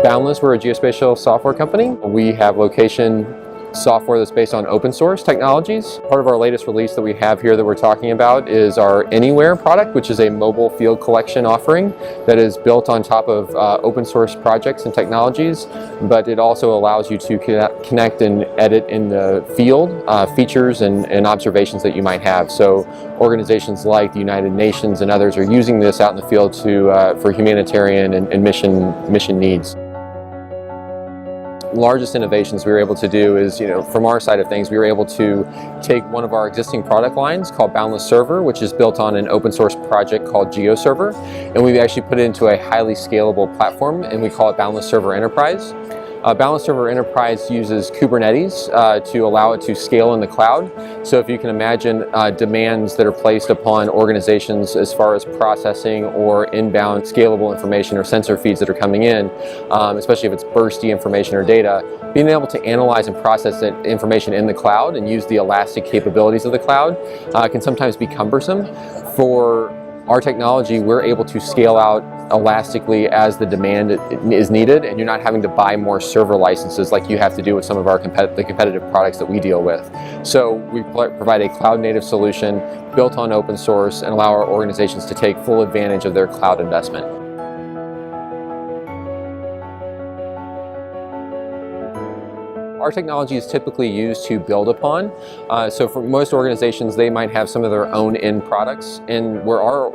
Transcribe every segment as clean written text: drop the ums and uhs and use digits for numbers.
Boundless, we're a geospatial software company. We have location software that's based on open source technologies. Part of our latest release that we have here that we're talking about is our Anywhere product, which is a mobile field collection offering that is built on top of open source projects and technologies, but it also allows you to connect and edit in the field features and observations that you might have. So organizations like the United Nations and others are using this out in the field for humanitarian and mission needs. Largest innovations we were able to do is, from our side of things, we were able to take one of our existing product lines called Boundless Server, which is built on an open source project called Geoserver, and we actually put it into a highly scalable platform, and we call it Boundless Server Enterprise. Boundless Server Enterprise uses Kubernetes to allow it to scale in the cloud. So if you can imagine demands that are placed upon organizations as far as processing or inbound scalable information or sensor feeds that are coming in, especially if it's bursty information or data, being able to analyze and process that information in the cloud and use the elastic capabilities of the cloud can sometimes be cumbersome. For our technology, we're able to scale out elastically as the demand is needed, and you're not having to buy more server licenses like you have to do with some of our competitive products that we deal with. So we provide a cloud-native solution built on open source and allow our organizations to take full advantage of their cloud investment. Our technology is typically used to build upon. So for most organizations, they might have some of their own end products, and where our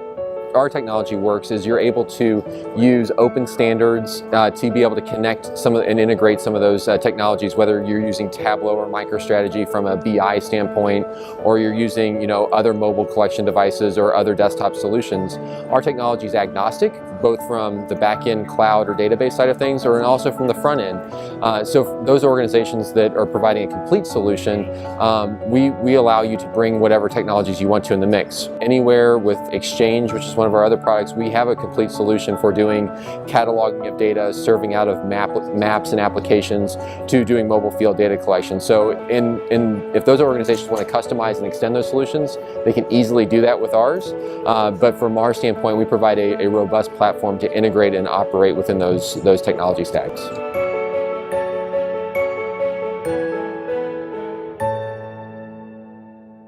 technology works is you're able to use open standards to be able to connect and integrate some of those technologies, whether you're using Tableau or MicroStrategy from a BI standpoint, or you're using other mobile collection devices or other desktop solutions. Our technology is agnostic, both from the back-end cloud or database side of things, and also from the front end. So for those organizations that are providing a complete solution, we allow you to bring whatever technologies you want to in the mix. Anywhere with Exchange, which is one of our other products, we have a complete solution for doing cataloging of data, serving out of maps and applications, to doing mobile field data collection. So if those organizations want to customize and extend those solutions, they can easily do that with ours. But from our standpoint, we provide a robust platform to integrate and operate within those technology stacks.